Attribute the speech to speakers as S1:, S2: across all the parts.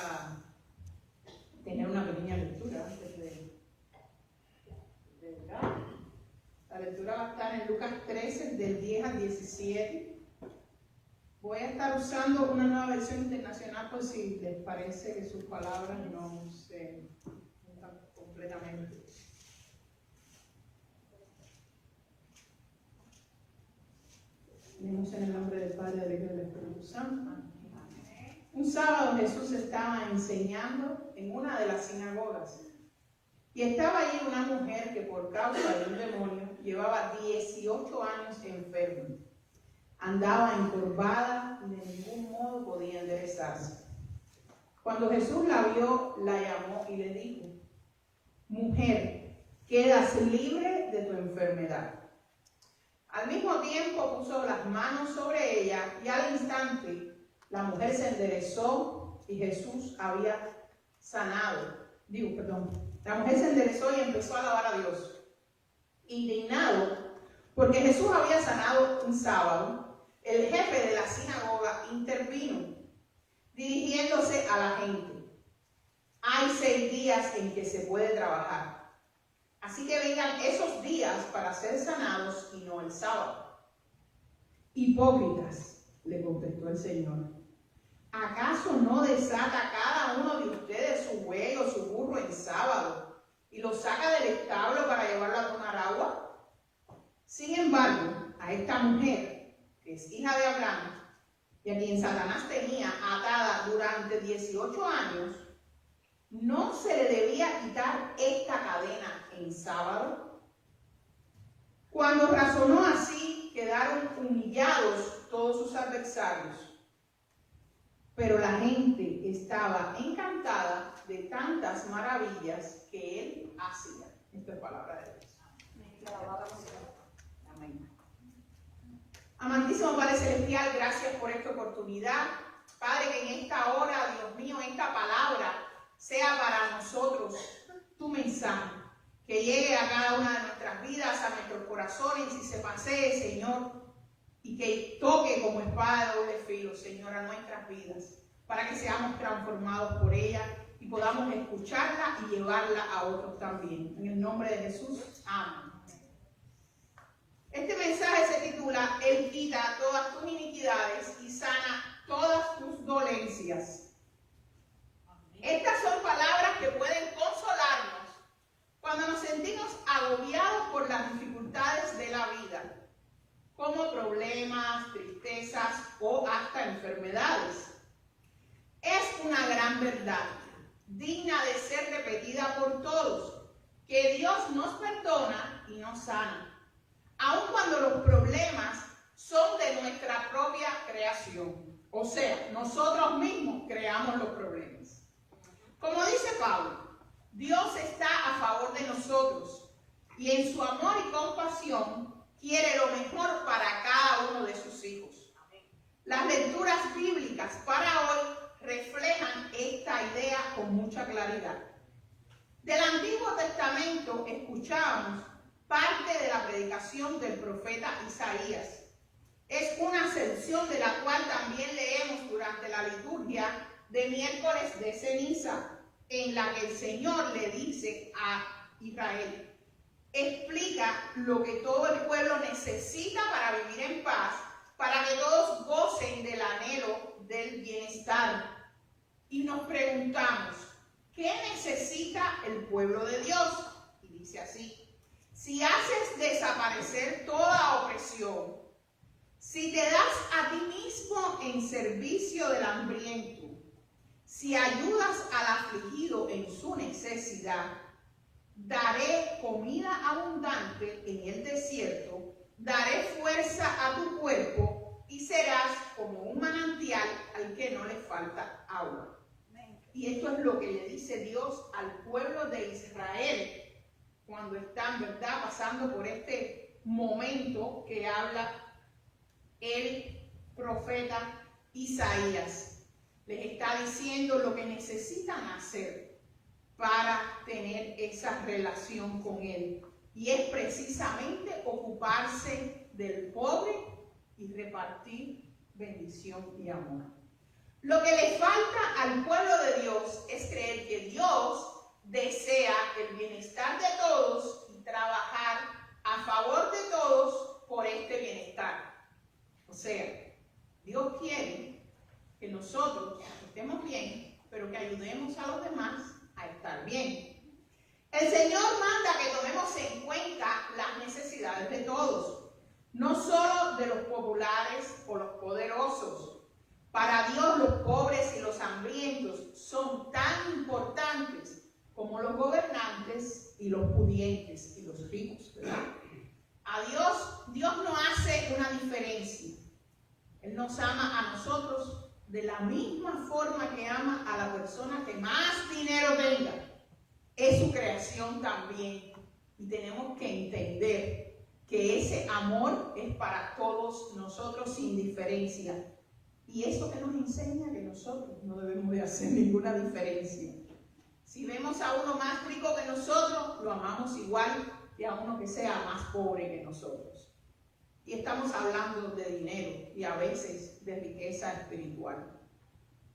S1: a tener una pequeña lectura antes de orar. La lectura va a estar en Lucas 13, del 10 al 17. Voy a estar usando una nueva versión internacional por si les parece que sus palabras no se juntan completamente. Venimos en el nombre del Padre, del Hijo y del Espíritu Santo. Un sábado Jesús estaba enseñando en una de las sinagogas. Y estaba allí una mujer que por causa de un demonio llevaba 18 años enferma. Andaba encorvada y de ningún modo podía enderezarse. Cuando Jesús la vio, la llamó y le dijo: mujer, quedas libre de tu enfermedad. Al mismo tiempo puso las manos sobre ella y al instante la mujer se enderezó y Jesús había sanado. La mujer se enderezó y empezó a alabar a Dios. Indignado porque Jesús había sanado un sábado, el jefe de la sinagoga intervino, dirigiéndose a la gente: hay 6 días en que se puede trabajar. Así que vengan esos días para ser sanados y no el sábado. Hipócritas, le contestó el Señor. ¿Acaso no desata cada uno de ustedes su buey o su burro en sábado y lo saca del establo para llevarlo a tomar agua? Sin embargo, a esta mujer, que es hija de Abraham, y a quien Satanás tenía atada durante 18 años, ¿no se le debía quitar esta cadena en sábado? Cuando razonó así, quedaron humillados todos sus adversarios. Pero la gente estaba encantada de tantas maravillas que él hacía. Esta es palabra de Dios. Amén. Amantísimo Padre Celestial, gracias por esta oportunidad. Padre, que en esta hora, Dios mío, esta palabra sea para nosotros tu mensaje, que llegue a cada una de nuestras vidas, a nuestros corazones y se pasee, Señor, y que toque como espada de doble filo, Señor, a nuestras vidas, para que seamos transformados por ella y podamos escucharla y llevarla a otros también. En el nombre de Jesús, amén. Este mensaje se titula: Él quita todas tus iniquidades y sana todas tus dolencias. Estas son palabras que pueden consolarnos cuando nos sentimos agobiados por las dificultades de la vida, como problemas, tristezas o hasta enfermedades. Es una gran verdad, digna de ser repetida por todos, que Dios nos perdona y nos sana, aun cuando los problemas son de nuestra propia creación. O sea, nosotros mismos creamos los problemas. Como dice Pablo, Dios está a favor de nosotros y en su amor y compasión quiere lo mejor para cada uno de sus hijos. Las lecturas bíblicas para hoy reflejan esta idea con mucha claridad. Del Antiguo Testamento escuchamos parte de la predicación del profeta Isaías. Es una sección de la cual también leemos durante la liturgia de miércoles de ceniza, en la que el Señor le dice a Israel: explica lo que todo el pueblo necesita para vivir en paz, para que todos gocen del anhelo del bienestar. Y nos preguntamos, ¿qué necesita el pueblo de Dios? Y dice así: si haces desaparecer toda opresión, si te das a ti mismo en servicio del hambriento, si ayudas al afligido en su necesidad, daré comida abundante en el desierto, daré fuerza a tu cuerpo y serás como un manantial al que no le falta agua. Y esto es lo que le dice Dios al pueblo de Israel cuando están, ¿verdad?, pasando por este momento que habla el profeta Isaías. Les está diciendo lo que necesitan hacer para tener esa relación con Él. Y es precisamente ocuparse del pobre y repartir bendición y amor. Lo que le falta al pueblo de Dios ayudemos a los demás a estar bien. El Señor manda que tomemos en cuenta las necesidades de todos, no solo de los populares o los poderosos. Para Dios los pobres y los hambrientos son tan importantes como los gobernantes y los pudientes y los ricos, ¿verdad? A Dios no hace una diferencia. Él nos ama a nosotros de la misma forma que ama a la persona que más dinero tenga. Es su creación también. Y tenemos que entender que ese amor es para todos nosotros sin diferencia. Y eso que nos enseña que nosotros no debemos de hacer ninguna diferencia. Si vemos a uno más rico que nosotros, lo amamos igual que a uno que sea más pobre que nosotros. Y estamos hablando de dinero y a veces de riqueza espiritual.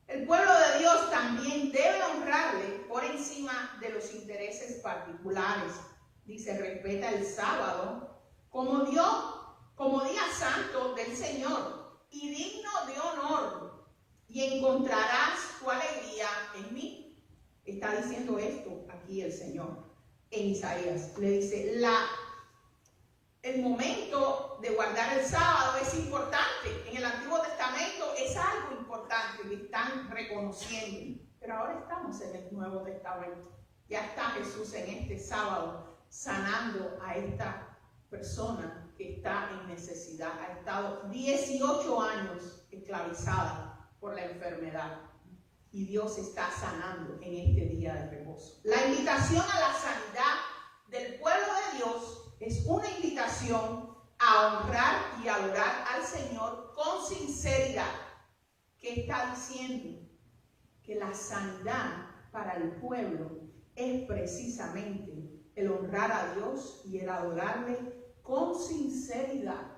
S1: El pueblo de Dios también debe honrarle por encima de los intereses particulares. Dice, respeta el sábado como día santo del Señor y digno de honor, y encontrarás tu alegría en mí. Está diciendo esto aquí el Señor en Isaías. Le dice, el momento de guardar el sábado es importante. En el Antiguo Testamento es algo importante que están reconociendo. Pero ahora estamos en el Nuevo Testamento. Ya está Jesús en este sábado sanando a esta persona que está en necesidad. Ha estado 18 años esclavizada por la enfermedad. Y Dios está sanando en este día de reposo. La invitación a la sanidad del pueblo de Dios es una invitación a honrar y adorar al Señor con sinceridad. ¿Qué está diciendo? Que la sanidad para el pueblo es precisamente el honrar a Dios y el adorarle con sinceridad.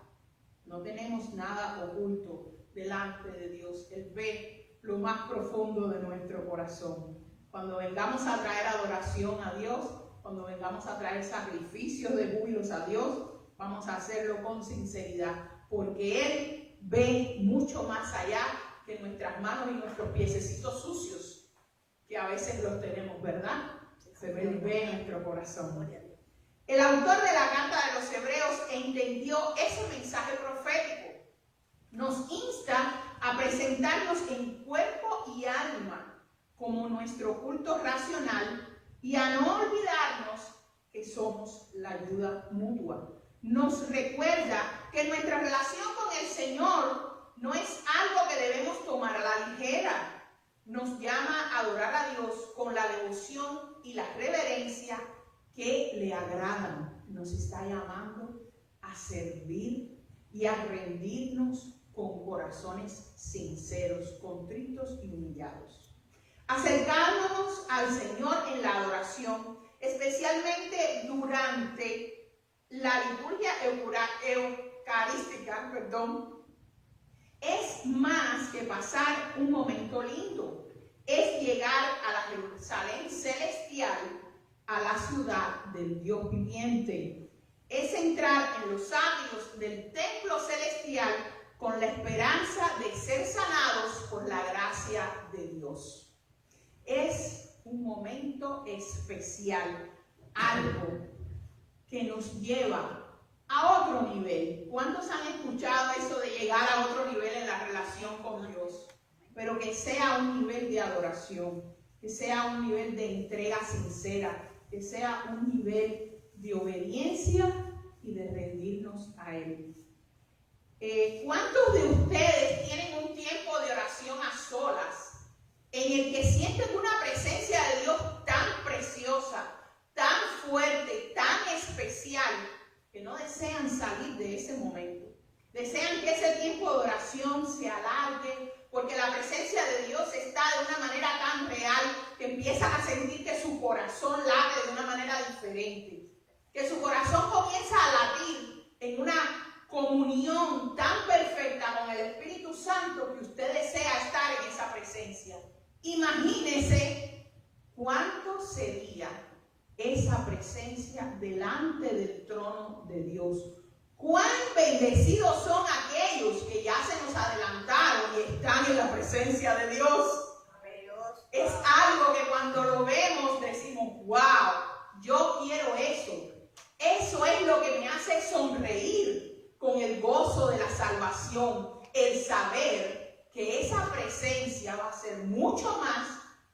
S1: No tenemos nada oculto delante de Dios. Él ve lo más profundo de nuestro corazón. Cuando vengamos a traer adoración a Dios, cuando vengamos a traer sacrificios de júbilos a Dios, vamos a hacerlo con sinceridad, porque Él ve mucho más allá que nuestras manos y nuestros piececitos sucios, que a veces los tenemos, ¿verdad? Él ve nuestro corazón. El autor de la carta de los Hebreos entendió ese mensaje profético. Nos insta a presentarnos en cuerpo y alma como nuestro culto racional y a no olvidarnos que somos la ayuda mutua. Nos recuerda que nuestra relación con el Señor no es algo que debemos tomar a la ligera. Nos llama a adorar a Dios con la devoción y la reverencia que le agradan. Nos está llamando a servir y a rendirnos con corazones sinceros, contritos y humillados. Acercándonos al Señor en la adoración, especialmente durante la liturgia eucarística, es más que pasar un momento lindo. Es llegar a la Jerusalén celestial, a la ciudad del Dios viviente. Es entrar en los átrios del templo celestial con la esperanza de ser sanados por la gracia de Dios. Es un momento especial, algo que nos lleva a otro nivel. ¿Cuántos han escuchado eso de llegar a otro nivel en la relación con Dios? Pero que sea un nivel de adoración, que sea un nivel de entrega sincera, que sea un nivel de obediencia y de rendirnos a Él. ¿Cuántos de ustedes tienen un tiempo de oración a solas en el que sienten una presencia de Dios tan preciosa, tan fuerte, tan especial, que no desean salir de ese momento? Desean que ese tiempo de oración se alargue, porque la presencia de Dios está de una manera tan real que empiezan a sentir que su corazón late de una manera diferente, que su corazón comienza a latir en una comunión tan perfecta con el Espíritu Santo que usted desea estar en esa presencia. Imagínese cuánto sería esa presencia delante del trono de Dios. Cuán bendecidos son aquellos que ya se nos adelantaron y están en la presencia de Dios. Es algo que cuando lo vemos decimos, wow, yo quiero eso. Eso es lo que me hace sonreír con el gozo de la salvación, el saber que esa presencia va a ser mucho más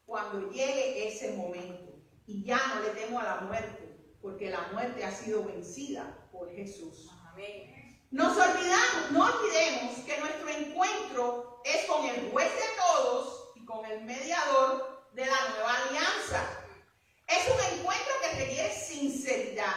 S1: cuando llegue ese momento. Y ya no le temo a la muerte, porque la muerte ha sido vencida por Jesús. Amén. No olvidemos que nuestro encuentro es con el juez de todos y con el mediador de la nueva alianza. Es un encuentro que requiere sinceridad,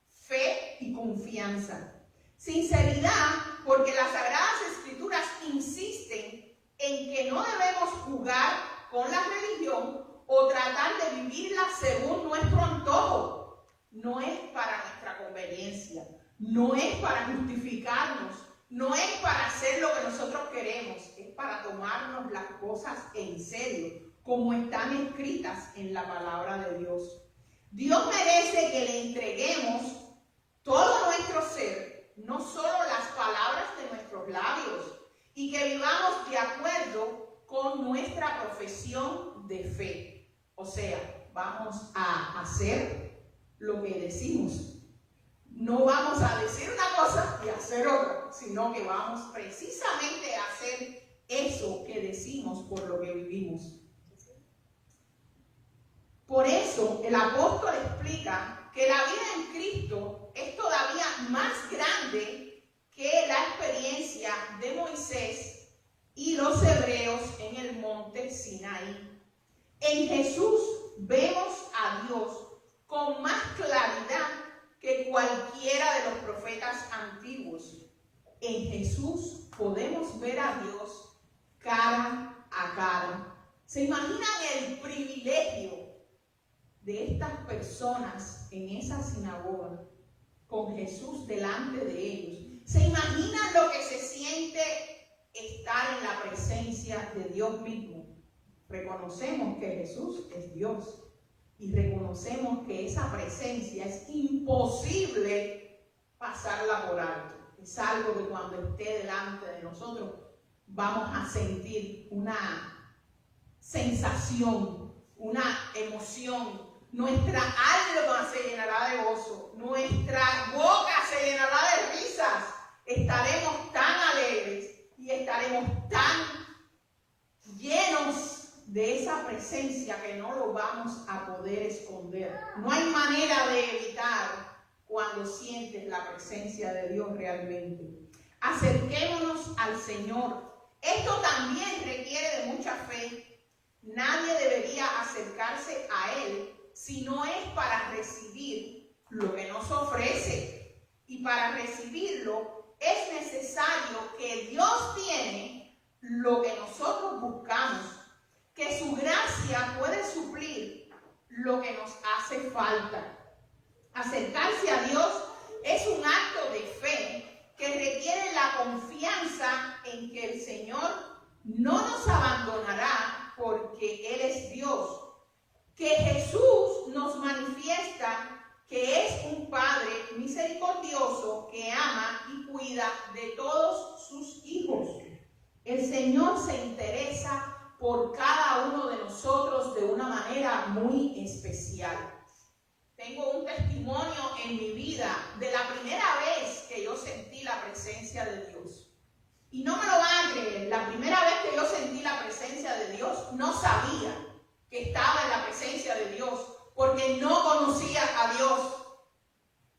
S1: fe y confianza. Sinceridad porque las Sagradas Escrituras insisten en que no debemos jugar con la religión o tratar de vivirla según nuestro antojo. No es para nuestra conveniencia, no es para justificarnos, no es para hacer lo que nosotros queremos, es para tomarnos las cosas en serio, como están escritas en la palabra de Dios. Dios merece que le entreguemos todo nuestro ser, no solo las palabras de nuestros labios, y que vivamos de acuerdo con nuestra profesión de fe. O sea, vamos a hacer lo que decimos. No vamos a decir una cosa y hacer otra, sino que vamos precisamente a hacer eso que decimos por lo que vivimos. Por eso el apóstol explica que la vida en Cristo es todavía más grande que la experiencia de Moisés y los hebreos en el monte Sinaí. En Jesús vemos a Dios con más claridad que cualquiera de los profetas antiguos. En Jesús podemos ver a Dios cara a cara. ¿Se imaginan el privilegio de estas personas en esa sinagoga con Jesús delante de ellos? ¿Se imaginan lo que se siente estar en la presencia de Dios mismo? Reconocemos que Jesús es Dios y reconocemos que esa presencia es imposible pasarla por alto. Es algo que cuando esté delante de nosotros vamos a sentir una sensación, una emoción. Nuestra alma se llenará de gozo, nuestra boca se llenará de risas. Estaremos tan alegres y estaremos tan llenos de esa presencia que no lo vamos a poder esconder. No hay manera de evitar cuando sientes la presencia de Dios realmente. Acerquémonos al Señor. Esto también requiere de mucha fe. Nadie debería acercarse a Él si no es para recibir lo que nos ofrece. Y para recibirlo es necesario que Dios tiene lo que nosotros buscamos, que su gracia puede suplir lo que nos hace falta. Acercarse a Dios es un acto de fe que requiere la confianza en que el Señor no nos abandonará porque Él es Dios. Que Jesús nos manifiesta que es un Padre misericordioso que ama y cuida de todos sus hijos. El Señor se interesa por cada uno de nosotros de una manera muy especial. Tengo un testimonio en mi vida de la primera vez que yo sentí la presencia de Dios. Y no me lo van a creer, la primera vez que yo sentí la presencia de Dios, no sabía que estaba en la presencia de Dios, porque no conocía a Dios.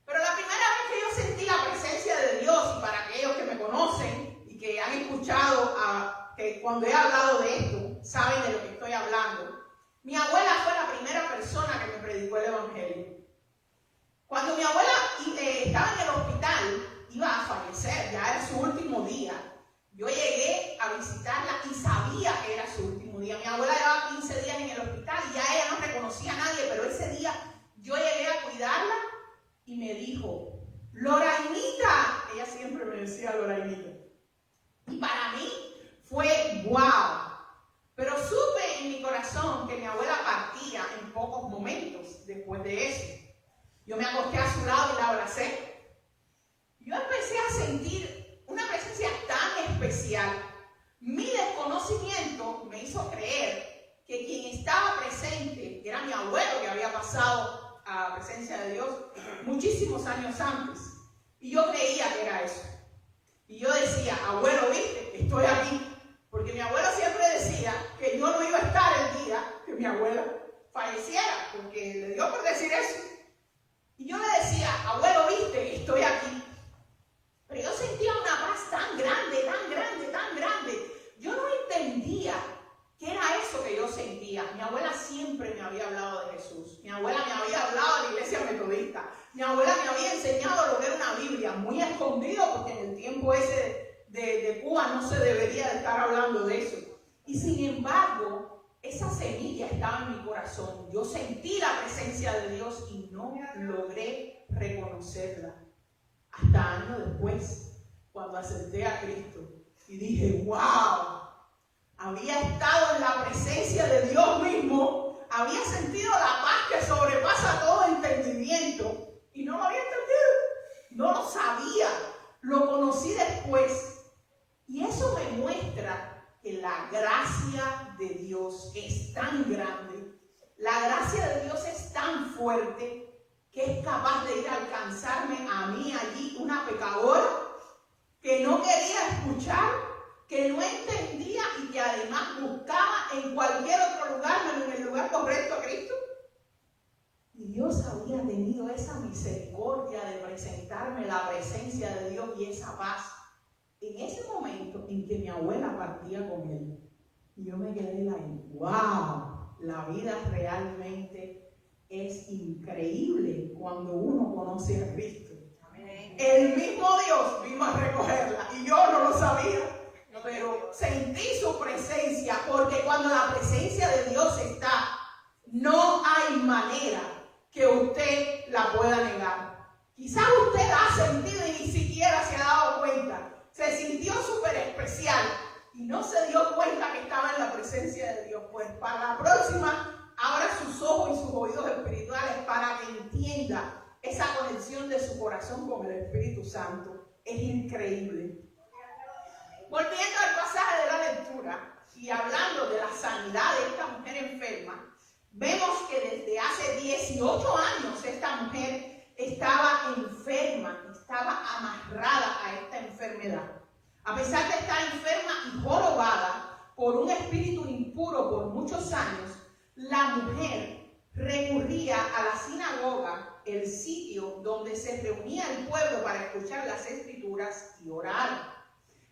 S1: Pero la primera vez que yo sentí la presencia de Dios, y para aquellos que me conocen y que han escuchado que cuando he hablado de esto, saben de lo que estoy hablando. Mi abuela fue la primera persona que me predicó el Evangelio. Cuando mi abuela estaba en el hospital, iba a fallecer, ya era su último día. Yo llegué a visitarla y sabía que era su último día. Mi abuela llevaba 15 días en el hospital y ya ella no reconocía a nadie, pero ese día yo llegué a cuidarla y me dijo, Lorainita. Ella siempre me decía Lorainita. Y para mí fue wow. Pero supe en mi corazón que mi abuela partía en pocos momentos después de eso. Yo me acosté a su lado y la abracé. Yo empecé a sentir una presencia tan especial. Mi desconocimiento me hizo creer que quien estaba presente mi abuelo que había pasado a la presencia de Dios muchísimos años antes. Y yo creía que era eso. Y yo decía, abuelo, ¿viste? Estoy aquí. Porque mi abuelo siempre decía que yo no iba a estar el día que mi abuela falleciera, porque le dio por decir eso. Y yo le decía, abuelo, ¿viste? Estoy aquí. Pero yo sentía una paz tan grande, tan grande, tan grande. Yo no entendía qué era eso que yo sentía. Mi abuela siempre me había hablado de Jesús. Mi abuela me había hablado de la iglesia metodista. Mi abuela me había enseñado lo que era una Biblia, muy escondido, porque en el tiempo ese de Cuba no se debería de estar hablando de eso. Y sin embargo, esa semilla estaba en mi corazón. Yo sentí la presencia de Dios y no logré reconocerla. Hasta años después, cuando acepté a Cristo y dije, wow, había estado en la presencia de Dios mismo, había sentido la paz que sobrepasa todo entendimiento y no lo había entendido, no lo sabía, lo conocí después. Y eso me muestra que la gracia de Dios es tan grande, la gracia de Dios es tan fuerte, que es capaz de ir a alcanzarme a mí allí, una pecadora, que no quería escuchar, que no entendía y que además buscaba en cualquier otro lugar, menos en el lugar correcto a Cristo. Y Dios había tenido esa misericordia de presentarme la presencia de Dios y esa paz. En ese momento en que mi abuela partía con él, y yo me quedé ahí, wow, la vida realmente es increíble cuando uno conoce a Cristo. Amén. El mismo Dios vino a recogerla y yo no lo sabía, pero sentí su presencia, porque cuando la presencia de Dios está, no hay manera que usted la pueda negar. Quizás usted la ha sentido y ni siquiera se ha dado cuenta. Se sintió súper especial y no se dio cuenta que estaba en la presencia de Dios. Pues para la próxima, abra sus ojos y sus oídos espirituales para que entienda esa conexión de su corazón con el Espíritu Santo. Es increíble. Volviendo al pasaje de la lectura y hablando de la sanidad de esta mujer enferma, vemos que desde hace 18 años esta mujer estaba enferma, estaba amarrada a esta enfermedad. A pesar de estar enferma y jorobada por un espíritu impuro por muchos años, la mujer recurría a la sinagoga, el sitio donde se reunía el pueblo para escuchar las escrituras y orar.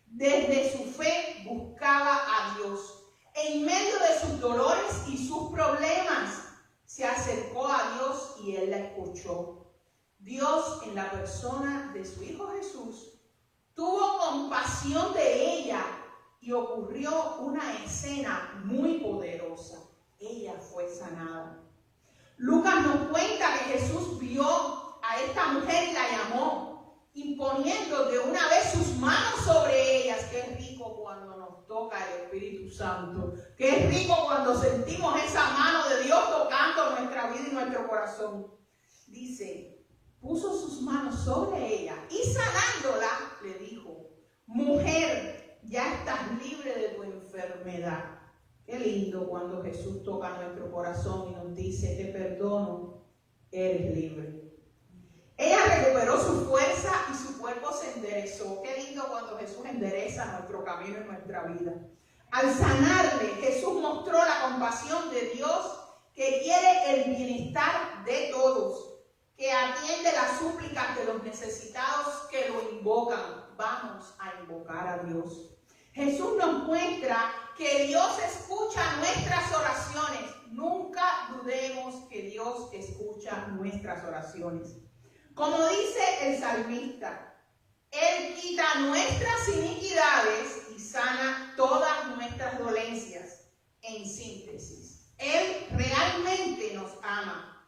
S1: Desde su fe buscaba a Dios. En medio de sus dolores y sus problemas, se acercó a Dios y él la escuchó. Dios, en la persona de su Hijo Jesús, tuvo compasión de ella y ocurrió una escena muy poderosa. Ella fue sanada. Lucas nos cuenta que Jesús vio a esta mujer y la llamó, imponiendo de una vez sus manos sobre ellas. Qué rico cuando nos toca el Espíritu Santo. Qué rico cuando sentimos esa mano de Dios tocando nuestra vida y nuestro corazón. Dice, puso sus manos sobre ella y sanándola le dijo, mujer, ya estás libre de tu enfermedad. Qué lindo cuando Jesús toca nuestro corazón y nos dice, te perdono, eres libre. Ella recuperó su fuerza y su cuerpo se enderezó. Qué lindo cuando Jesús endereza nuestro camino y nuestra vida. Al sanarle, Jesús mostró la compasión de Dios, que quiere el bienestar de todos, que atiende las súplicas de los necesitados que lo invocan. Vamos a invocar a Dios. Jesús nos muestra que Dios escucha nuestras oraciones. Nunca dudemos que Dios escucha nuestras oraciones. Como dice el salmista, Él quita nuestras iniquidades y sana todas nuestras dolencias. En síntesis, Él realmente nos ama.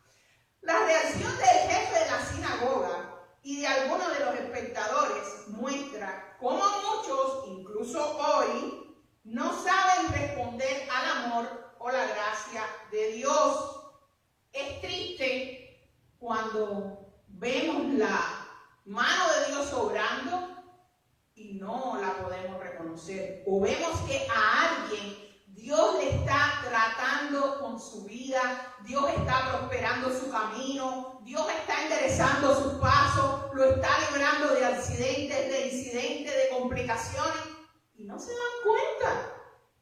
S1: La reacción del jefe de la sinagoga y de algunos de los espectadores muestra cómo muchos, incluso hoy, no saben responder al amor o la gracia de Dios. Es triste cuando vemos la mano de Dios obrando y no la podemos reconocer. O vemos que a alguien Dios le está tratando con su vida, Dios está prosperando su camino, Dios está enderezando sus pasos, lo está librando de accidentes, de incidentes, de complicaciones, y no se dan cuenta.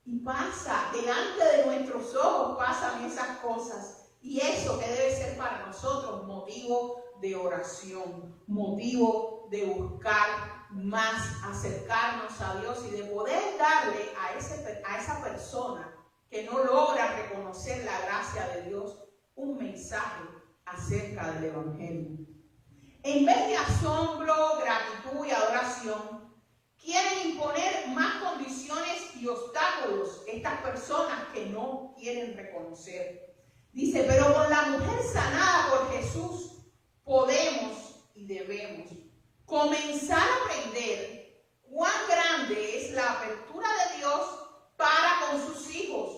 S1: Y pasa, delante de nuestros ojos pasan esas cosas. Y eso que debe ser para nosotros motivo de oración, motivo de buscar más, acercarnos a Dios y de poder darle a esa persona que no logra reconocer la gracia de Dios un mensaje acerca del Evangelio. En vez de asombro, gratitud y adoración, quieren imponer más condiciones y obstáculos estas personas que no quieren reconocer. Dice, pero con la mujer sanada por Jesús podemos y debemos comenzar a aprender cuán grande es la apertura de Dios para con sus hijos,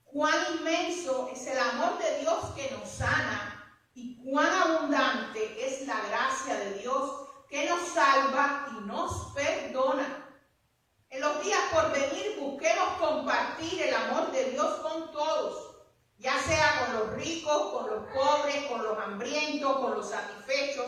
S1: cuán inmenso es el amor de Dios que nos sana y cuán abundante es la gracia de Dios que nos salva y nos perdona. En los días por venir busquemos compartir el amor de Dios con todos, ya sea con los ricos, con los pobres, con los hambrientos, con los satisfechos,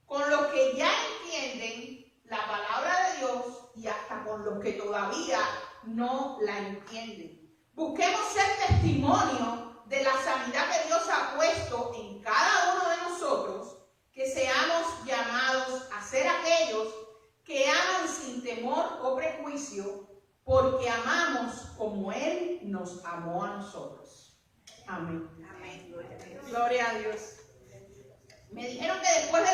S1: con los que ya entienden la palabra de Dios y hasta con los que todavía no la entienden. Busquemos ser testimonio de la sanidad que Dios ha puesto en cada uno de nosotros, que seamos llamados a ser aquellos que aman sin temor o prejuicio, porque amamos como Él nos amó a nosotros. Amén. Amén. Gloria a Dios. Me dijeron que después de